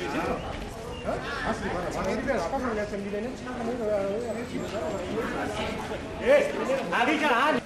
Asli mana ini biar apa lihat sembilan ini sekarang hari jalan.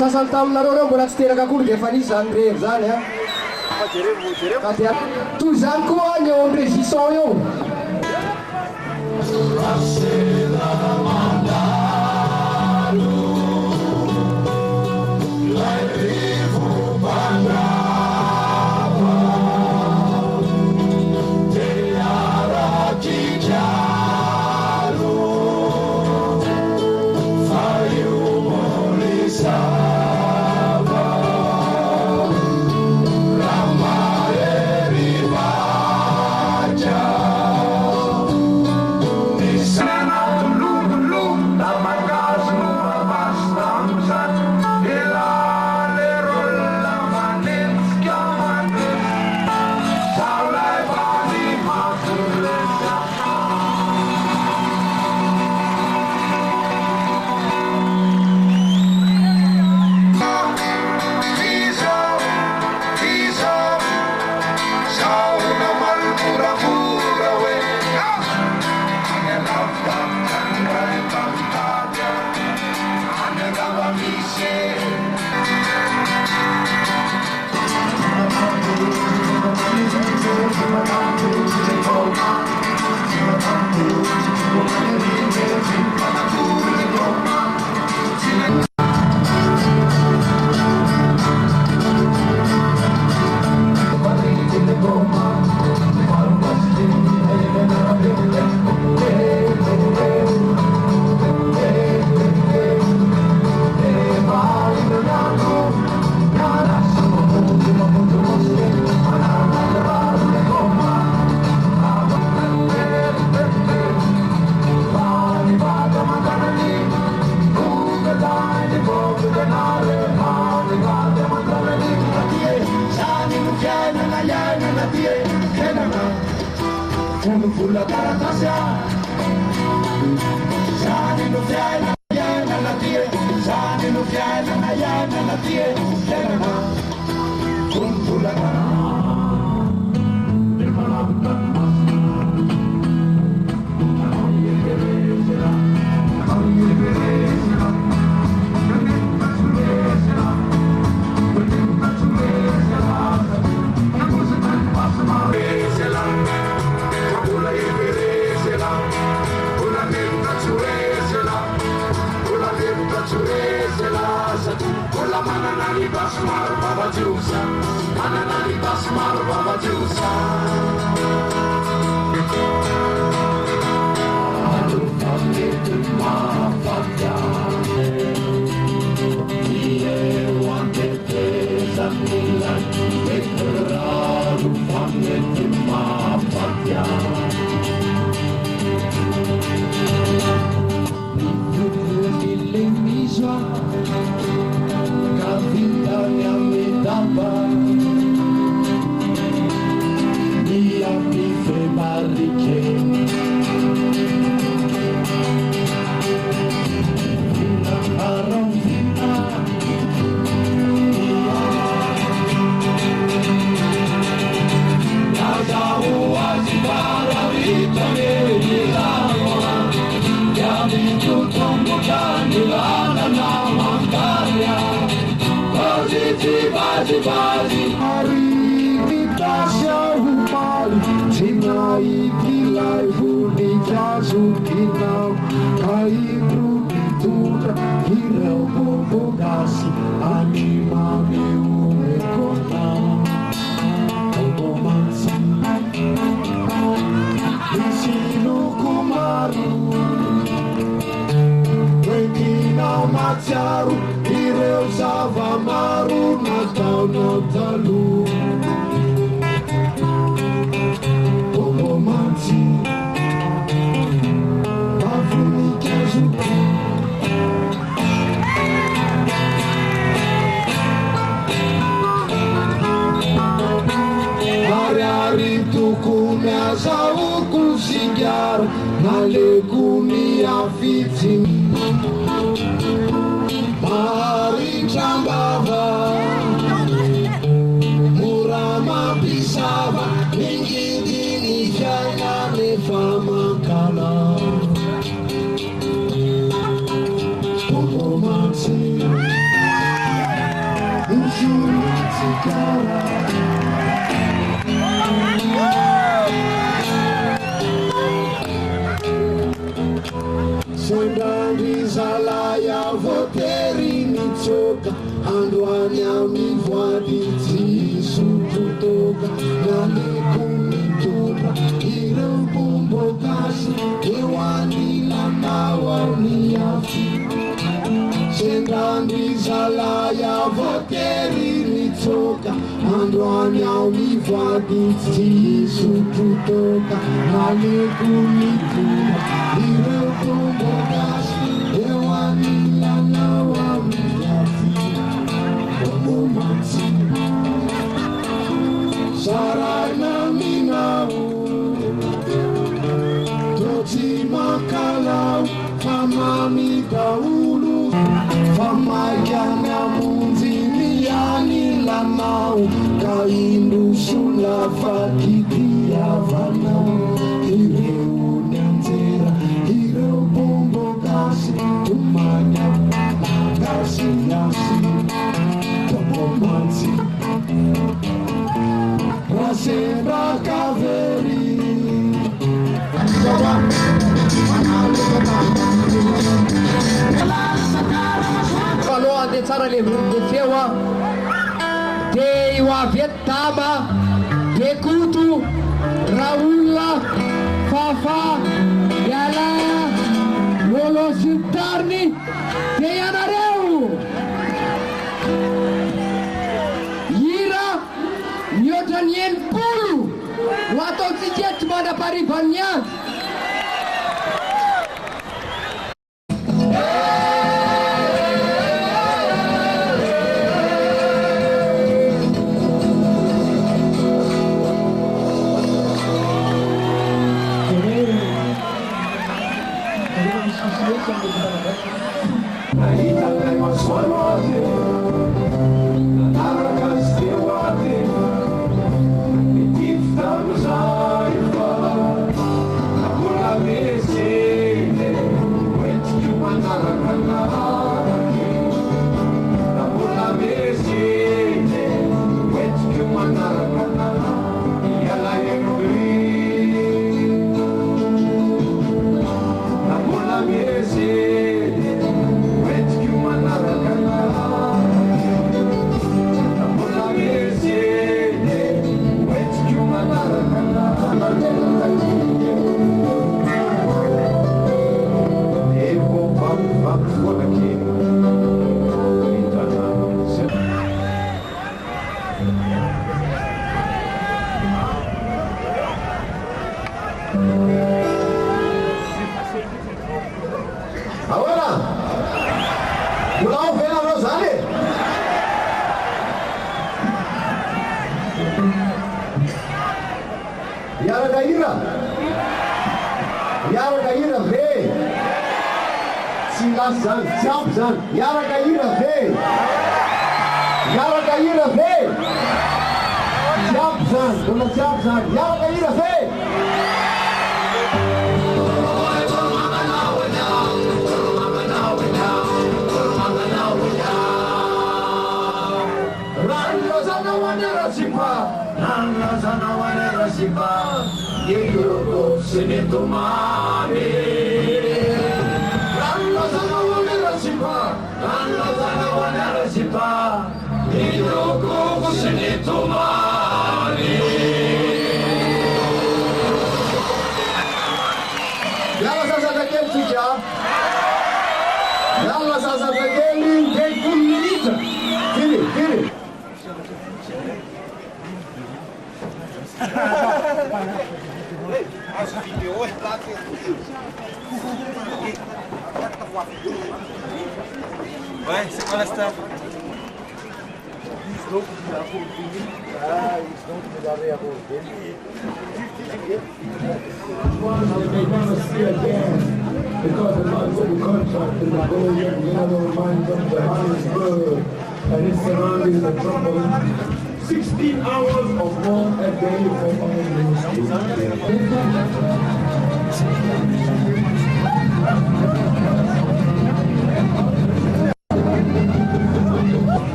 Sasaltam naroro bonak stira kakur Vanessa Andre zan ya. Katiak tuzan ko anyo Andre sisoyo. Hola, mana nani ba sukinau Kaibru itutra Hirau bobogasi Anima miume konau Obomansi Isinu kumaru Wenkinau maciaru Hireu zavamaru Natau notalu Obomansi Hari-hari tukume asauku singyar Nalekuni afitin Mahari chambava Murama pisava Ningidini jaya nefamakala Obomansi Ushuratikara Sendari zalaya voteri nitsoka Andwani amivwadi tisututoka Nalekumitupa Ireu bumbokasi Ewani lamawa niafi Sendari zalaya voteri nitsoka Andwani amivwadi tisututoka Nalekumitupa Ireu bumbokasi Ewani lamawa niafi Obomansi Sarana minau Toti makalau Famami daulu Famayana munzimiani lamau Kaindu sula fakitia vanau Hireu nanzera Hireu bombo kasi Tumanya Gasi yasi Obomansi Rasenda kaveri Faloa de țara de feua De Ioavet Tama De Cutu Raula Fafa Ialaya Lolo Sintarni De Ianareu Nyotanien pulu Wato tijet pada paribannya Ahora, Mulao Fena Rosale. Yara Gaira, vem. Singasan, Samsan, Yara Gaira, vem. Samsan, Dona Samsan, Yara Gaira, vem. Nanga sana wanera sipa, yeyoko sene tomare. Yalla sasa takeli tuja. Yalla sasa takeli dekul minita. Kiri. Ouais, c'est quoi la star? They never see again because the Lord put the contract in the golden yellow mines of Johannesburg and its surroundings are troubled. 16 hours of war a day for all ministry.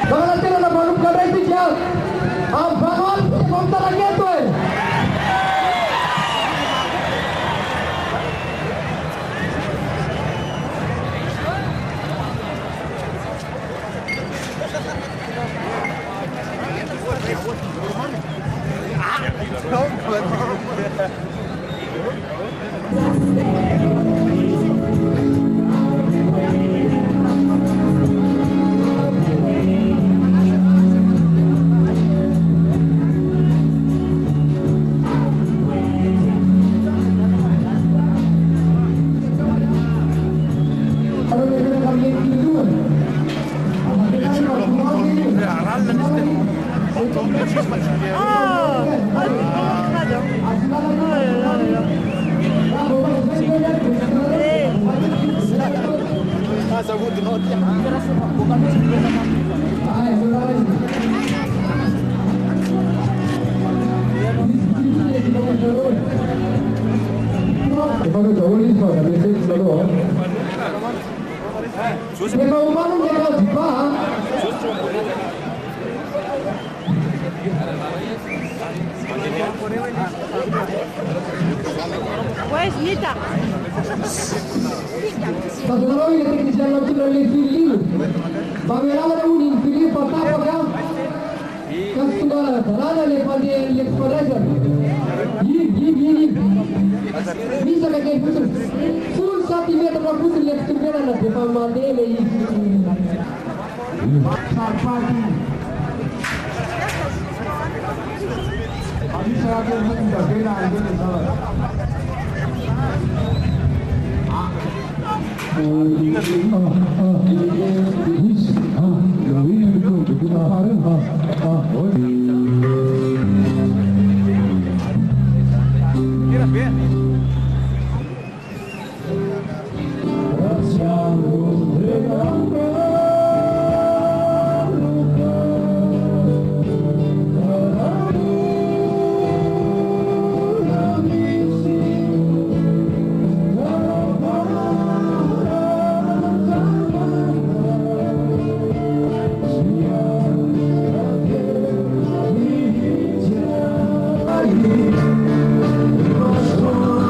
Bakal na manuk ka rin siya. Ang bakal kung talaga ito eh. Baru jauh ni sebab dah biasa selalu. Memang umum dia kalau tiba. Where's Nita? Satu lagi kita kisah lagi lagi pilih. Bagaimana ada unin pilih patah apa? Customer berada lepas dia lepas aja. Ini. Bisa kayak putus. Full 1 meter putus lepas tu berada lepas mana lagi. अभी से आगे हम धकेला आगे नहीं साला Thank you.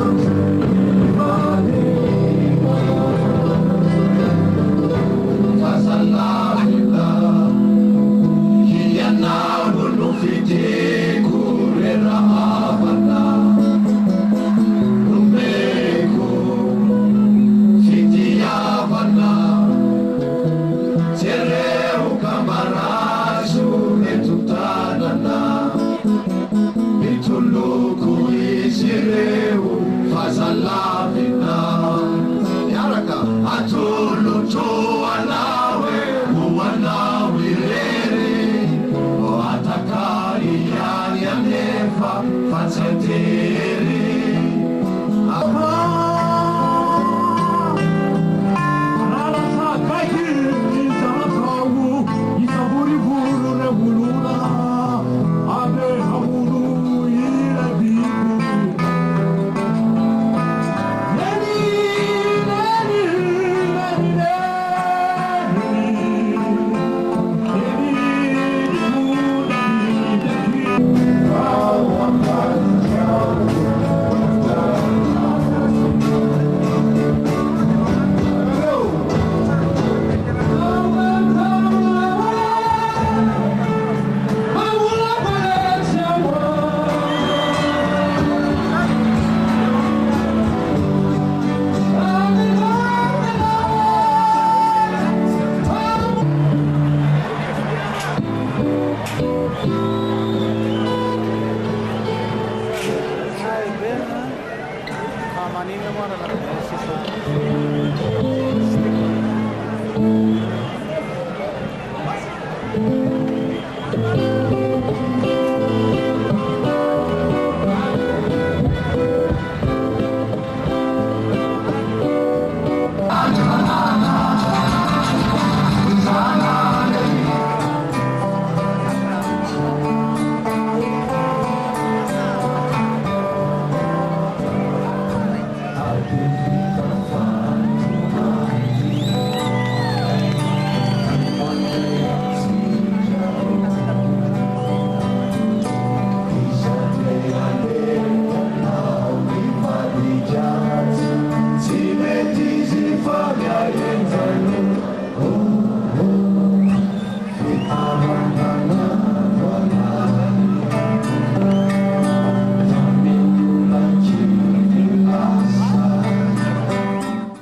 Mani memang ada